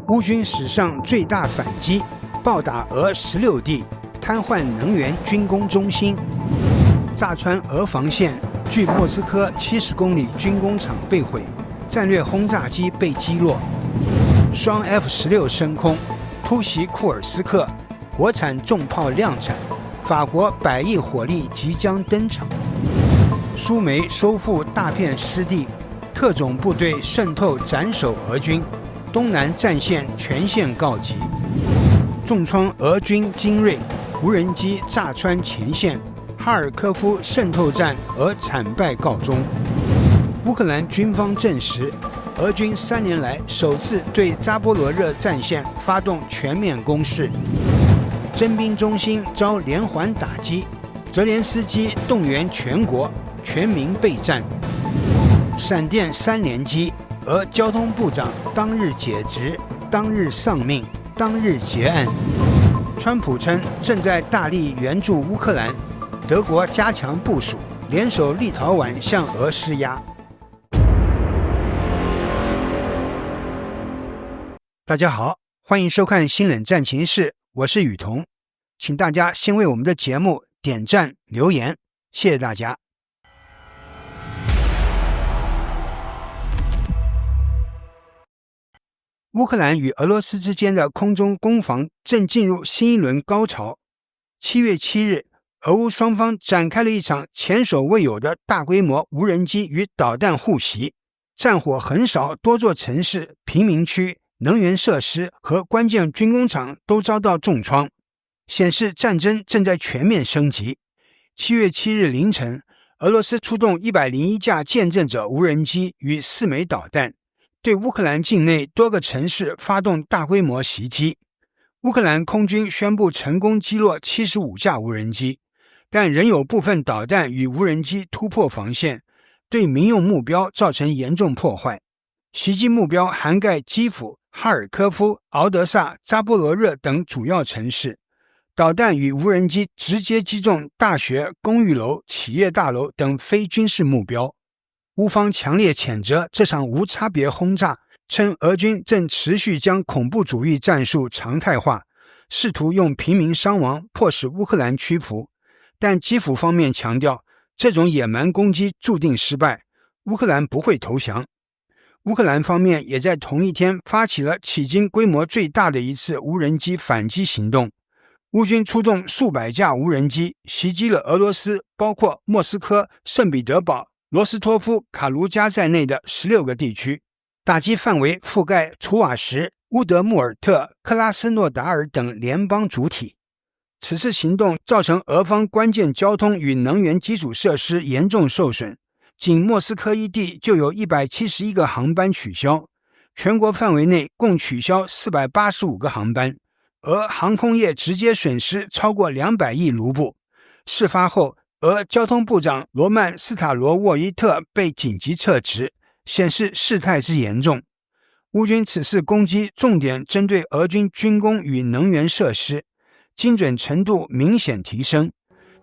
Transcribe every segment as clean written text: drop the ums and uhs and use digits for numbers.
乌军史上最大反击，暴打俄16地，瘫痪能源军工中心，炸穿俄防线，距莫斯科70公里军工厂被毁，战略轰炸机被击落，双 F-16升空，突袭库尔斯克，国产重炮量产，法国100亿火力即将登场，苏梅收复大片失地，特种部队渗透斩首俄军，东南战线全线告急，重创俄军精锐，无人机炸穿前线，哈尔科夫渗透战俄惨败告终。乌克兰军方证实，俄军3年来首次对扎波罗热战线发动全面攻势，征兵中心遭连环打击，泽连斯基动员全国全民备战。闪电3连击，俄交通部长当日解职，当日丧命，当日结案。川普称正在大力援助乌克兰，德国加强部署，联手立陶宛向俄施压。大家好，欢迎收看新冷战情室，我是雨桐，请大家先为我们的节目点赞留言，谢谢大家。乌克兰与俄罗斯之间的空中攻防正进入新一轮高潮。7月7日，俄乌双方展开了一场前所未有的大规模无人机与导弹互袭，战火横扫多座城市、贫民区、能源设施和关键军工厂都遭到重创，显示战争正在全面升级。7月7日凌晨，俄罗斯出动101架见证者无人机与4枚导弹，对乌克兰境内多个城市发动大规模袭击。乌克兰空军宣布成功击落75架无人机，但仍有部分导弹与无人机突破防线，对民用目标造成严重破坏。袭击目标涵盖基辅、哈尔科夫、敖德萨、扎波罗热等主要城市。导弹与无人机直接击中大学、公寓楼、企业大楼等非军事目标。乌方强烈谴责这场无差别轰炸，称俄军正持续将恐怖主义战术常态化，试图用平民伤亡迫使乌克兰屈服。但基辅方面强调，这种野蛮攻击注定失败，乌克兰不会投降。乌克兰方面也在同一天发起了迄今规模最大的一次无人机反击行动。乌军出动数百架无人机，袭击了俄罗斯包括莫斯科、圣彼得堡、罗斯托夫、卡卢加在内的16个地区，打击范围覆盖楚瓦什、乌德穆尔特、克拉斯诺达尔等联邦主体。此次行动造成俄方关键交通与能源基础设施严重受损，仅莫斯科一地就有171个航班取消，全国范围内共取消485个航班，俄航空业直接损失超过200亿卢布。事发后，俄交通部长罗曼斯塔罗沃伊特被紧急撤职，显示事态之严重。乌军此次攻击重点针对俄军军工与能源设施，精准程度明显提升。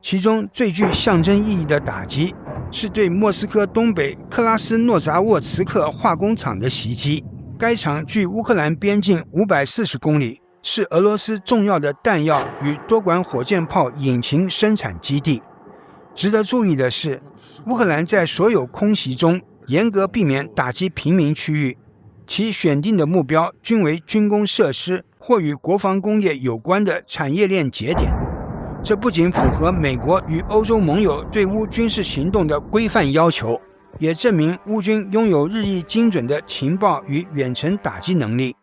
其中最具象征意义的打击是对莫斯科东北克拉斯诺扎沃茨克化工厂的袭击。该厂距乌克兰边境540公里，是俄罗斯重要的弹药与多管火箭炮引擎生产基地。值得注意的是，乌克兰在所有空袭中严格避免打击平民区域，其选定的目标均为军工设施或与国防工业有关的产业链节点。这不仅符合美国与欧洲盟友对乌军事行动的规范要求，也证明乌军拥有日益精准的情报与远程打击能力。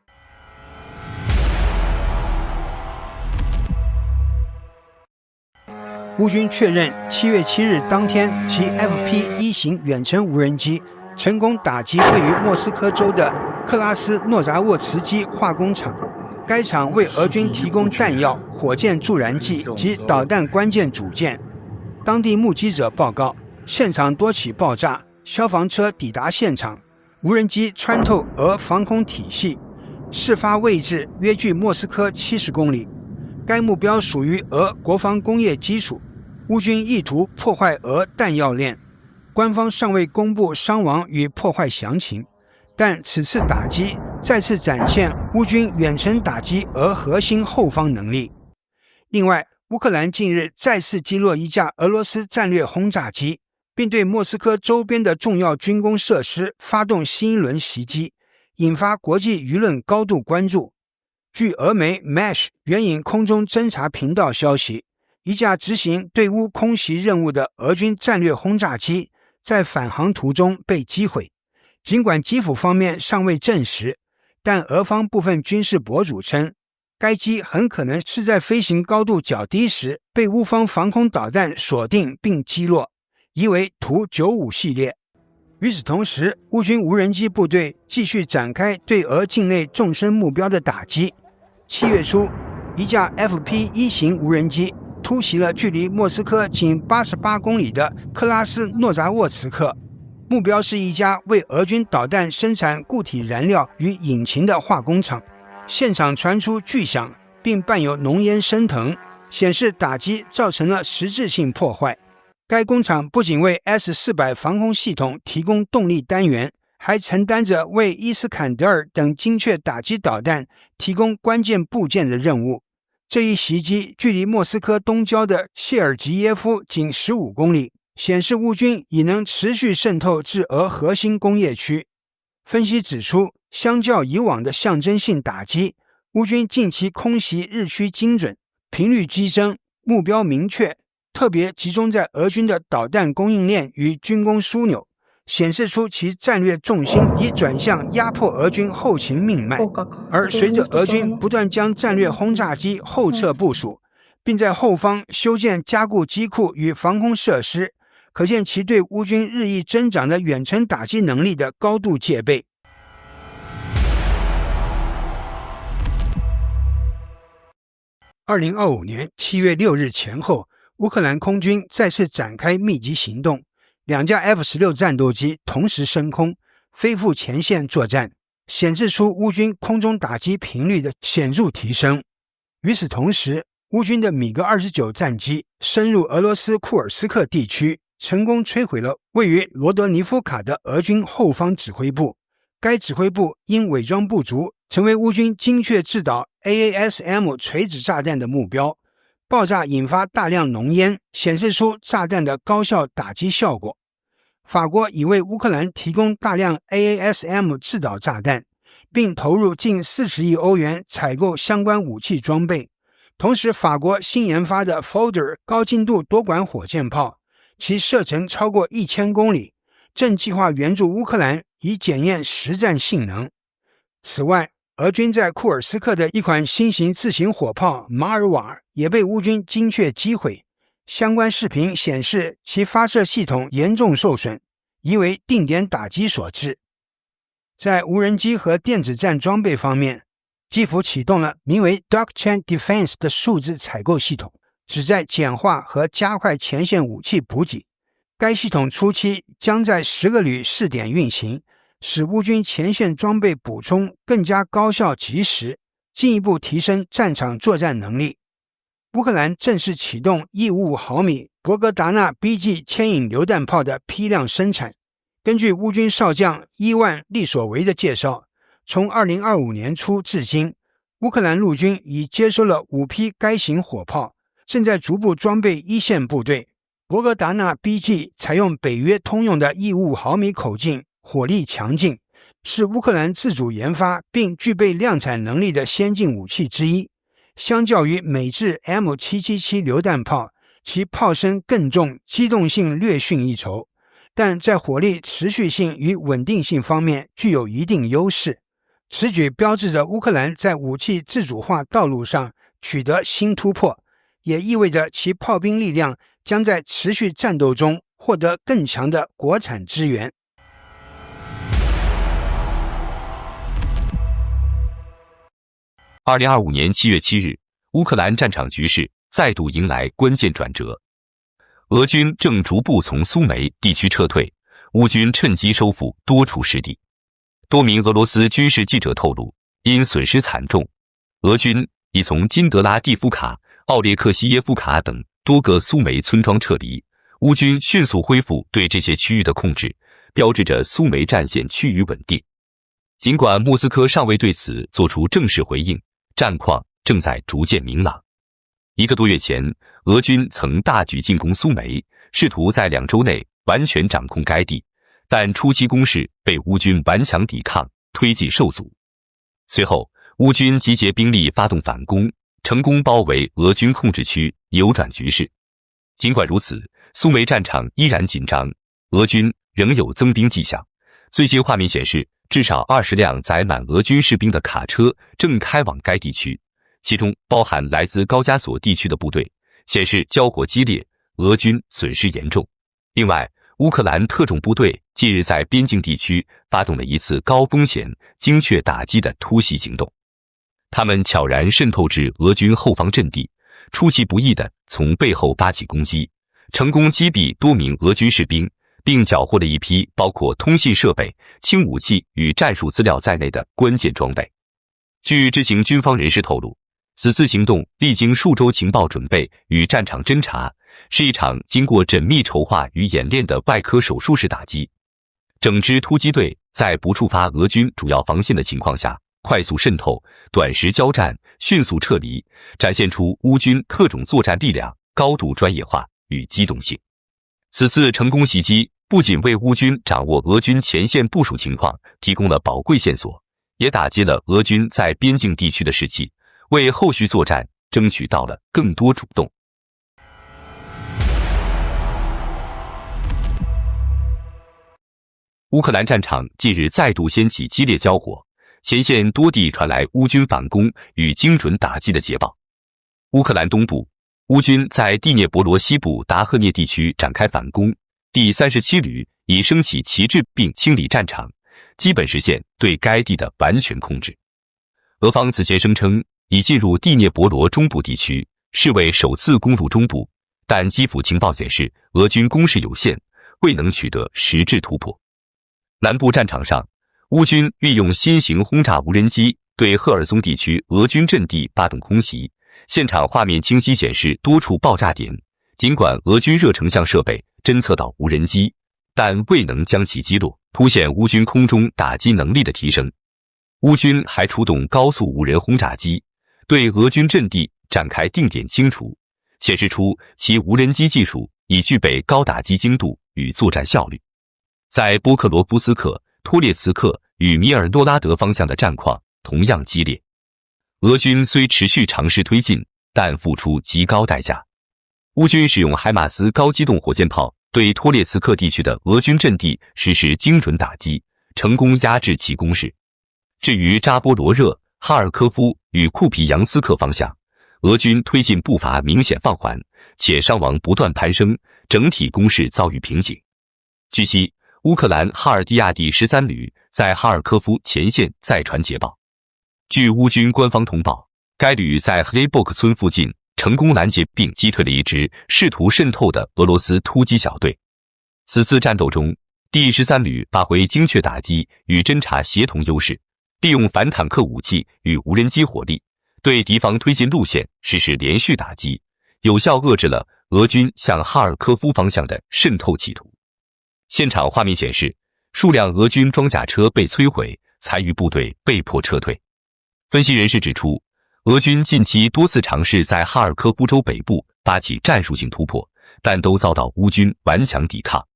乌军确认7月7日当天，其 FP-1 型远程无人机成功打击位于莫斯科州的克拉斯诺扎沃茨基化工厂。该厂为俄军提供弹药、火箭助燃剂及导弹关键组件。当地目击者报告，现场多起爆炸，消防车抵达现场，无人机穿透俄防空体系。事发位置约距莫斯科70公里。该目标属于俄国防工业基础，乌军意图破坏俄弹药链。官方尚未公布伤亡与破坏详情，但此次打击再次展现乌军远程打击俄核心后方能力。另外，乌克兰近日再次击落一架俄罗斯战略轰炸机，并对莫斯科周边的重要军工设施发动新一轮袭击，引发国际舆论高度关注。据俄媒 Mesh 援引空中侦察频道消息，一架执行对乌空袭任务的俄军战略轰炸机在返航途中被击毁。尽管基辅方面尚未证实，但俄方部分军事博主称，该机很可能是在飞行高度较低时被乌方防空导弹锁定并击落，疑为图95系列。与此同时，乌军无人机部队继续展开对俄境内纵深目标的打击。7月初，一架 FP-1 型无人机突袭了距离莫斯科仅88公里的克拉斯诺扎沃茨克，目标是一家为俄军导弹生产固体燃料与引擎的化工厂。现场传出巨响，并伴有浓烟升腾，显示打击造成了实质性破坏。该工厂不仅为 S-400 防空系统提供动力单元，还承担着为伊斯坎德尔等精确打击导弹提供关键部件的任务。这一袭击距离莫斯科东郊的谢尔吉耶夫仅15公里，显示乌军已能持续渗透至俄核心工业区。分析指出，相较以往的象征性打击，乌军近期空袭日趋精准，频率激增，目标明确，特别集中在俄军的导弹供应链与军工枢纽，显示出其战略重心已转向压迫俄军后勤命脉。而随着俄军不断将战略轰炸机后撤部署，并在后方修建加固机库与防空设施，可见其对乌军日益增长的远程打击能力的高度戒备。2025年7月6日前后，乌克兰空军再次展开密集行动，2架 F-16 战斗机同时升空，飞赴前线作战，显示出乌军空中打击频率的显著提升。与此同时，乌军的米格29战机深入俄罗斯库尔斯克地区，成功摧毁了位于罗德尼夫卡的俄军后方指挥部。该指挥部因伪装不足，成为乌军精确制导 AASM 垂直炸弹的目标。爆炸引发大量浓烟，显示出炸弹的高效打击效果。法国已为乌克兰提供大量 AASM 制导炸弹，并投入近40亿欧元采购相关武器装备。同时，法国新研发的 Folder 高精度多管火箭炮，其射程超过1000公里，正计划援助乌克兰以检验实战性能。此外，俄军在库尔斯克的一款新型自行火炮马尔瓦也被乌军精确击毁。相关视频显示，其发射系统严重受损，疑为定点打击所致。在无人机和电子战装备方面，基辅启动了名为 DocChain Defense 的数字采购系统，旨在简化和加快前线武器补给。该系统初期将在10个旅试点运行，使乌军前线装备补充更加高效及时，进一步提升战场作战能力。乌克兰正式启动155毫米博格达纳 BG 牵引榴弹炮的批量生产。根据乌军少将伊万利索维的介绍，从2025年初至今，乌克兰陆军已接收了5批该型火炮，正在逐步装备一线部队。博格达纳 BG 采用北约通用的155毫米口径，火力强劲，是乌克兰自主研发并具备量产能力的先进武器之一。相较于美制 M777 榴弹炮，其炮身更重，机动性略逊一筹，但在火力持续性与稳定性方面具有一定优势。此举标志着乌克兰在武器自主化道路上取得新突破，也意味着其炮兵力量将在持续战斗中获得更强的国产支援。2025年7月7日，乌克兰战场局势再度迎来关键转折。俄军正逐步从苏梅地区撤退，乌军趁机收复多处失地。多名俄罗斯军事记者透露，因损失惨重，俄军已从金德拉蒂夫卡、奥列克西耶夫卡等多个苏梅村庄撤离。乌军迅速恢复对这些区域的控制，标志着苏梅战线趋于稳定。尽管莫斯科尚未对此做出正式回应，战况正在逐渐明朗。1个多月前，俄军曾大举进攻苏梅，试图在2周内完全掌控该地，但初期攻势被乌军顽强抵抗，推进受阻。随后，乌军集结兵力发动反攻，成功包围俄军控制区，扭转局势。尽管如此，苏梅战场依然紧张，俄军仍有增兵迹象。最新画面显示，至少20辆载满俄军士兵的卡车正开往该地区，其中包含来自高加索地区的部队，显示交火激烈，俄军损失严重。另外，乌克兰特种部队近日在边境地区发动了一次高风险、精确打击的突袭行动。他们悄然渗透至俄军后方阵地，出其不意地从背后发起攻击，成功击毙多名俄军士兵，并缴获了一批包括通信设备、轻武器与战术资料在内的关键装备。据知情军方人士透露，此次行动历经数周情报准备与战场侦察，是一场经过缜密筹划与演练的外科手术式打击。整支突击队在不触发俄军主要防线的情况下，快速渗透，短时交战，迅速撤离，展现出乌军特种作战力量高度专业化与机动性。此次成功袭击不仅为乌军掌握俄军前线部署情况提供了宝贵线索，也打击了俄军在边境地区的士气，为后续作战争取到了更多主动。乌克兰战场近日再度掀起激烈交火，前线多地传来乌军反攻与精准打击的捷报。乌克兰东部，乌军在第聂伯罗西部达赫涅地区展开反攻，第37旅已升起旗帜并清理战场，基本实现对该地的完全控制。俄方此前声称已进入第聂伯罗中部地区，是为首次攻入中部，但基辅情报显示俄军攻势有限，未能取得实质突破。南部战场上，乌军运用新型轰炸无人机对赫尔松地区俄军阵地发动空袭，现场画面清晰显示多处爆炸点。尽管俄军热成像设备侦测到无人机，但未能将其击落，凸显乌军空中打击能力的提升。乌军还出动高速无人轰炸机，对俄军阵地展开定点清除，显示出其无人机技术已具备高打击精度与作战效率。在波克罗夫斯克、托列茨克与米尔诺拉德方向的战况同样激烈。俄军虽持续尝试推进，但付出极高代价。乌军使用海马斯高机动火箭炮对托列茨克地区的俄军阵地实施精准打击，成功压制其攻势。至于扎波罗热、哈尔科夫与库皮扬斯克方向，俄军推进步伐明显放缓，且伤亡不断攀升，整体攻势遭遇瓶颈。据悉，乌克兰哈尔第亚第13旅在哈尔科夫前线再传捷报。据乌军官方通报，该旅在赫雷布克村附近成功拦截并击退了一支试图渗透的俄罗斯突击小队。此次战斗中，第13旅发挥精确打击与侦察协同优势，利用反坦克武器与无人机火力，对敌方推进路线实施连续打击，有效遏制了俄军向哈尔科夫方向的渗透企图。现场画面显示，数辆俄军装甲车被摧毁，残余部队被迫撤退。分析人士指出，俄军近期多次尝试在哈尔科夫州北部发起战术性突破，但都遭到乌军顽强抵抗。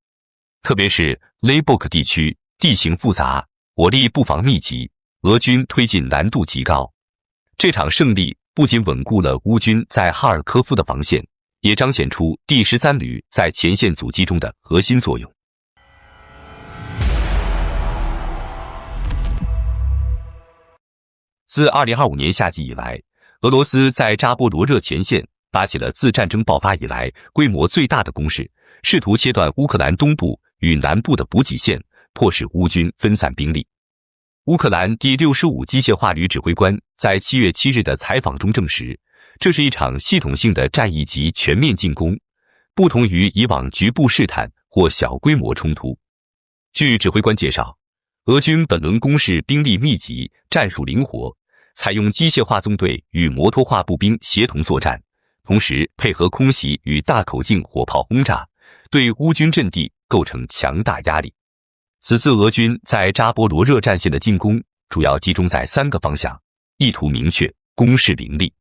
特别是雷布克地区地形复杂，火力布防密集，俄军推进难度极高。这场胜利不仅稳固了乌军在哈尔科夫的防线，也彰显出第13旅在前线阻击中的核心作用。自2025年夏季以来，俄罗斯在扎波罗热前线发起了自战争爆发以来规模最大的攻势，试图切断乌克兰东部与南部的补给线，迫使乌军分散兵力。乌克兰第65机械化旅指挥官在7月7日的采访中证实，这是一场系统性的战役及全面进攻，不同于以往局部试探或小规模冲突。据指挥官介绍，俄军本轮攻势兵力密集，战术灵活，采用机械化纵队与摩托化步兵协同作战，同时配合空袭与大口径火炮轰炸，对乌军阵地构成强大压力。此次俄军在扎波罗热战线的进攻主要集中在3个方向，意图明确，攻势凌厉。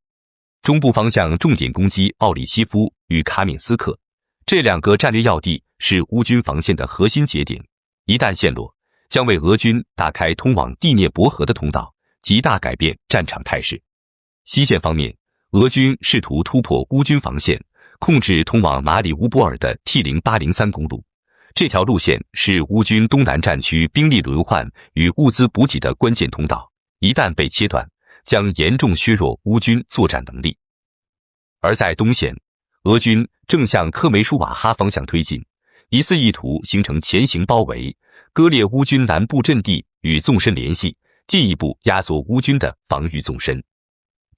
中部方向重点攻击奥里西夫与卡敏斯克，这2个战略要地是乌军防线的核心节点，一旦陷落，将为俄军打开通往第聂伯河的通道，极大改变战场态势。西线方面，俄军试图突破乌军防线，控制通往马里乌波尔的 T0803 公路。这条路线是乌军东南战区兵力轮换与物资补给的关键通道，一旦被切断，将严重削弱乌军作战能力。而在东线，俄军正向科梅舒瓦哈方向推进，疑似意图形成前行包围，割裂乌军南部阵地与纵深联系，进一步压缩乌军的防御纵深。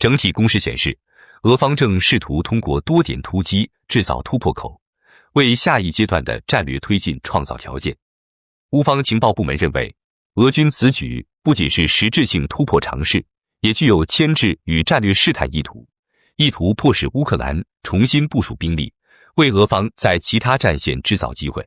整体攻势显示，俄方正试图通过多点突击制造突破口，为下一阶段的战略推进创造条件。乌方情报部门认为，俄军此举不仅是实质性突破尝试，也具有牵制与战略试探意图，意图迫使乌克兰重新部署兵力，为俄方在其他战线制造机会。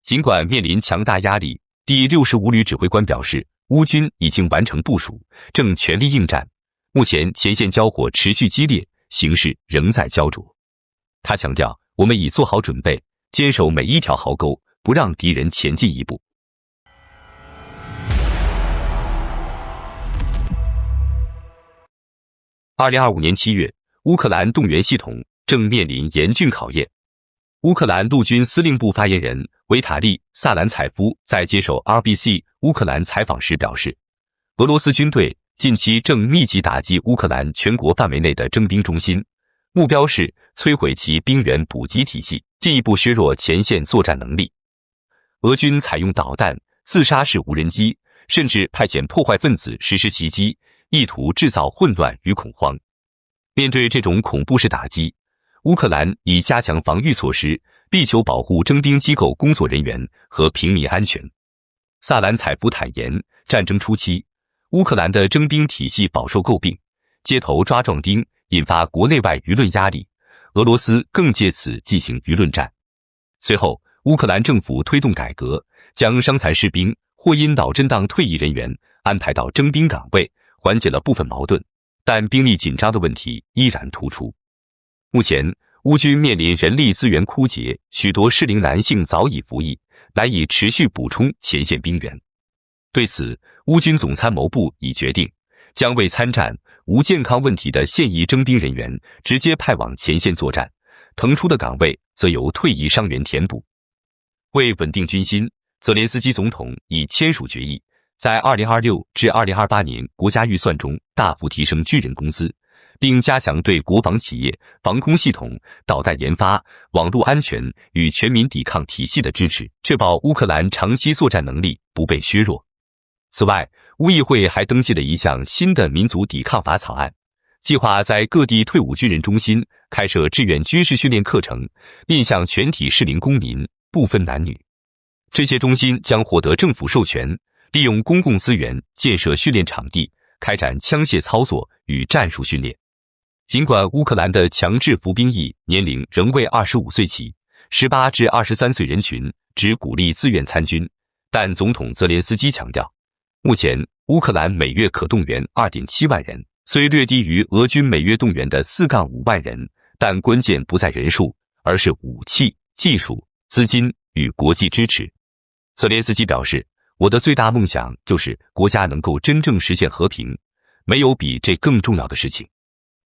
尽管面临强大压力，第65旅指挥官表示，乌军已经完成部署，正全力应战。目前前线交火持续激烈，形势仍在焦灼。他强调，我们已做好准备，坚守每一条壕沟，不让敌人前进一步。2025年7月，乌克兰动员系统正面临严峻考验。乌克兰陆军司令部发言人维塔利·萨兰采夫在接受 RBC 乌克兰采访时表示，俄罗斯军队近期正密集打击乌克兰全国范围内的征兵中心，目标是摧毁其兵员补给体系，进一步削弱前线作战能力。俄军采用导弹、自杀式无人机，甚至派遣破坏分子实施袭击，意图制造混乱与恐慌。面对这种恐怖式打击，乌克兰已加强防御措施，力求保护征兵机构工作人员和平民安全。萨兰采夫坦言，战争初期，乌克兰的征兵体系饱受诟病，街头抓壮丁，引发国内外舆论压力，俄罗斯更借此进行舆论战。随后，乌克兰政府推动改革，将伤残士兵或因脑震荡退役人员安排到征兵岗位，缓解了部分矛盾，但兵力紧张的问题依然突出。目前，乌军面临人力资源枯竭，许多适龄男性早已服役，难以持续补充前线兵员。对此，乌军总参谋部已决定，将为参战无健康问题的现役征兵人员直接派往前线作战，腾出的岗位则由退役伤员填补。为稳定军心，泽连斯基总统已签署决议，在2026至2028年国家预算中大幅提升军人工资，并加强对国防企业、防空系统、导弹研发、网络安全与全民抵抗体系的支持，确保乌克兰长期作战能力不被削弱。此外，乌议会还登记了一项新的民族抵抗法草案，计划在各地退伍军人中心开设志愿军事训练课程，面向全体适龄公民，不分男女。这些中心将获得政府授权，利用公共资源建设训练场地，开展枪械操作与战术训练。尽管乌克兰的强制服兵役年龄仍为25岁起，18至23岁人群只鼓励自愿参军，但总统泽连斯基强调，目前乌克兰每月可动员 2.7 万人，虽略低于俄军每月动员的 4-5 万人，但关键不在人数，而是武器、技术、资金与国际支持。泽连斯基表示，我的最大梦想就是国家能够真正实现和平，没有比这更重要的事情。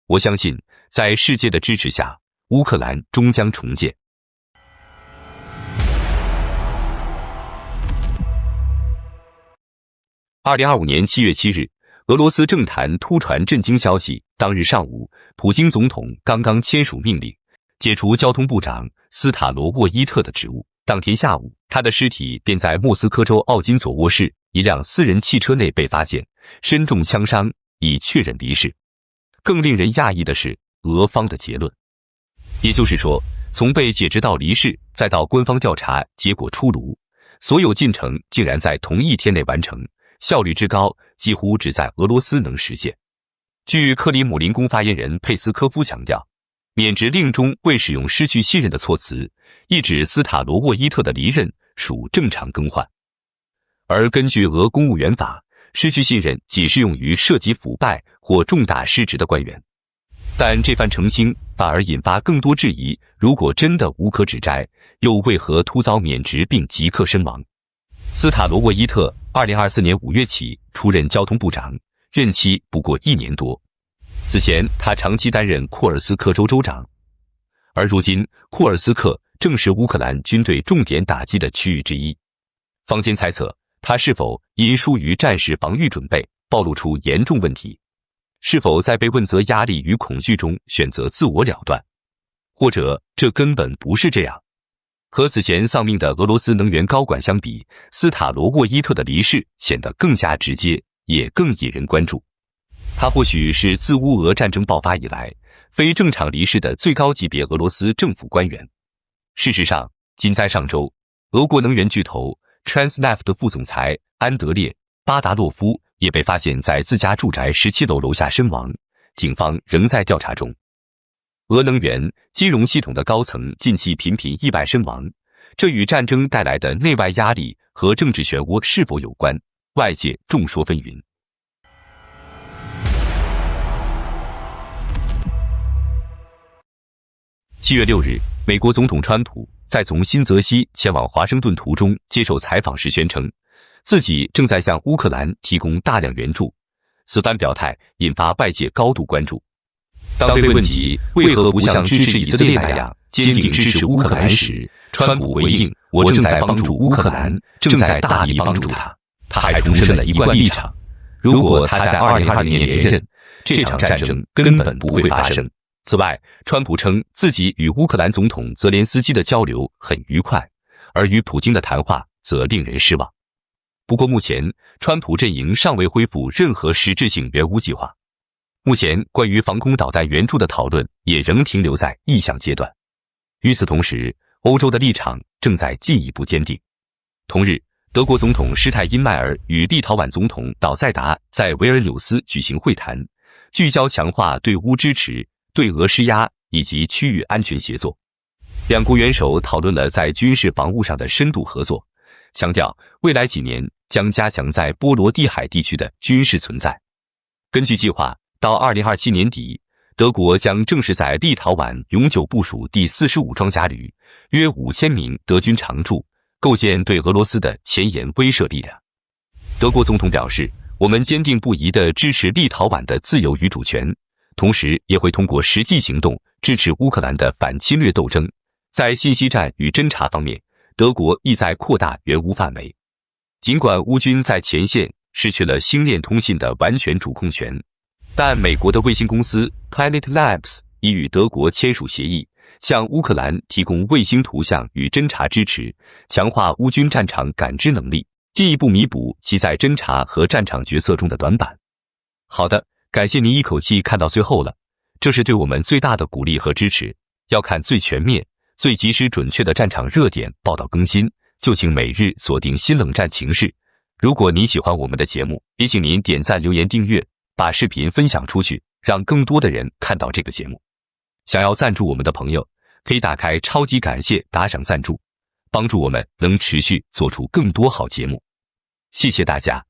我相信，在世界的支持下，乌克兰终将重建。2025年7月7日，俄罗斯政坛突传震惊消息，当日上午，普京总统刚刚签署命令，解除交通部长斯塔罗沃伊特的职务。当天下午，他的尸体便在莫斯科州奥金佐沃市一辆私人汽车内被发现，身中枪伤，已确认离世。更令人讶异的是，俄方的结论，也就是说，从被解职到离世，再到官方调查结果出炉，所有进程竟然在同一天内完成，效率之高，几乎只在俄罗斯能实现。据克里姆林宫发言人佩斯科夫强调，免职令中未使用失去信任的措辞，意指斯塔罗沃伊特的离任属正常更换。而根据俄公务员法，失去信任仅适用于涉及腐败或重大失职的官员。但这番澄清反而引发更多质疑，如果真的无可指摘，又为何突遭免职并即刻身亡？斯塔罗沃伊特2024年5月起出任交通部长，任期不过1年多。此前他长期担任库尔斯克州州长，而如今库尔斯克正是乌克兰军队重点打击的区域之一。坊间猜测他是否因疏于战时防御准备，暴露出严重问题，是否在被问责压力与恐惧中选择自我了断，或者这根本不是这样。和此前丧命的俄罗斯能源高管相比，斯塔罗沃伊特的离世显得更加直接，也更引人关注。他或许是自乌俄战争爆发以来非正常离世的最高级别俄罗斯政府官员。事实上，仅在上周，俄国能源巨头 Transneft 的副总裁安德烈·巴达洛夫也被发现在自家住宅17楼楼下身亡，警方仍在调查中。俄能源金融系统的高层近期频频意外身亡，这与战争带来的内外压力和政治漩涡是否有关？外界众说纷纭。7月6日，美国总统川普在从新泽西前往华盛顿途中接受采访时宣称，自己正在向乌克兰提供大量援助。此番表态引发外界高度关注。当被问及为何不像支持以色列那样坚定支持乌克兰时，川普回应：“我正在帮助乌克兰，正在大力帮助他。”他还重申了一贯立场：如果他在2020年连任，这场战争根本不会发生。此外，川普称自己与乌克兰总统泽连斯基的交流很愉快，而与普京的谈话则令人失望。不过目前，川普阵营尚未恢复任何实质性援乌计划。目前关于防空导弹援助的讨论也仍停留在意向阶段。与此同时，欧洲的立场正在进一步坚定。同日，德国总统施泰因迈尔与立陶宛总统瑙塞达在维尔纽斯举行会谈，聚焦强化对乌支持、对俄施压以及区域安全协作。两国元首讨论了在军事防务上的深度合作，强调未来几年将加强在波罗的海地区的军事存在。根据计划，到2027年底，德国将正式在立陶宛永久部署第45装甲旅，约5000名德军常驻，构建对俄罗斯的前沿威慑力量。德国总统表示，我们坚定不移地支持立陶宛的自由与主权，同时也会通过实际行动支持乌克兰的反侵略斗争。在信息战与侦察方面，德国意在扩大援乌范围。尽管乌军在前线失去了星链通信的完全主控权，但美国的卫星公司 Planet Labs 已与德国签署协议，向乌克兰提供卫星图像与侦察支持，强化乌军战场感知能力，进一步弥补其在侦察和战场决策中的短板。好的，感谢您一口气看到最后了，这是对我们最大的鼓励和支持。要看最全面、最及时准确的战场热点报道更新，就请每日锁定新冷战情势。如果您喜欢我们的节目，也请您点赞、留言、订阅，把视频分享出去，让更多的人看到这个节目。想要赞助我们的朋友，可以打开超级感谢打赏赞助，帮助我们能持续做出更多好节目。谢谢大家。